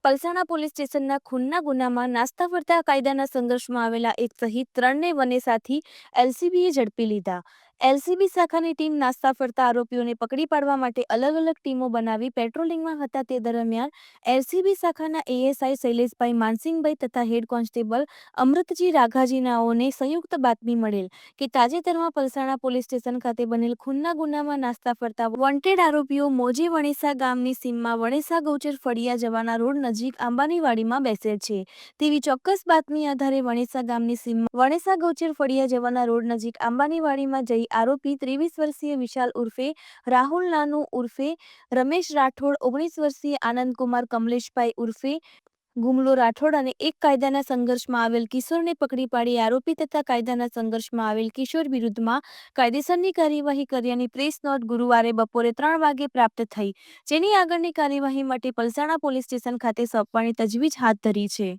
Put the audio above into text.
Palsana police સ્ટેશનના ખૂનના ગુનામાં નાસ્તા ફરતા કાયદાના સંઘર્ષમાં આવેલા એક સહિત 3ને વનેસાથી એલસીબીએ ઝડપી લીધા. એલસીબી શાખાની ટીમ નાસ્તા ફરતા આરોપીઓને પકડી પાડવા માટે અલગ અલગ ટીમો બનાવી પેટ્રોલિંગમાં હતા. તે દરમિયાન એલસીબી શાખાના એએસઆઈ શૈલેષભાઈ માનસિંહભાઈ તથા હેડ કોન્સ્ટેબલ અમૃતજી રાઘાજીનાઓને સંયુક્ત બાતમી મળેલ કે તાજેતરમાં પલસાણા પોલીસ સ્ટેશન ખાતે બનેલ ખૂનના ગુનામાં નાસ્તા ફરતા વોન્ટેડ આરોપીઓ મોજે વણેસા ગામની સીમમાં વણેસા ગૌચર ફળિયા જવાના રોડ નજીક આંબાનીવાડીમાં બેસેલ છે તેવી ચોક્કસ બાતમી આધારે વણેસા ગામની સીમમાં વણેસા ગૌચર ફળિયા જવાના રોડ નજીક આંબાનીવાડીમાં જઈ આરોપી 23 વર્ષીય વિશાલ ઉર્ફે રાહુલ નાનુ ઉર્ફે રમેશ રાઠોડ, 19 વર્ષીય આનંદકુમાર કમલેશભાઈ ઉર્ફે ગુમલો રાઠોડ અને એક કાયદાના સંઘર્ષમાં આવેલ કિશોરને પકડી પાડી આરોપી તથા કાયદાના સંઘર્ષમાં આવેલ કિશોર વિરુદ્ધમાં કાયદેસરની કાર્યવાહી કર્યાની પ્રેસ નોટ ગુરુવારે બપોરે 3 વાગે પ્રાપ્ત થઈ, જેની આગળની કાર્યવાહી માટે પલસાણા પોલીસ સ્ટેશન ખાતે સોંપવાની તજવીજ હાથ ધરી છે.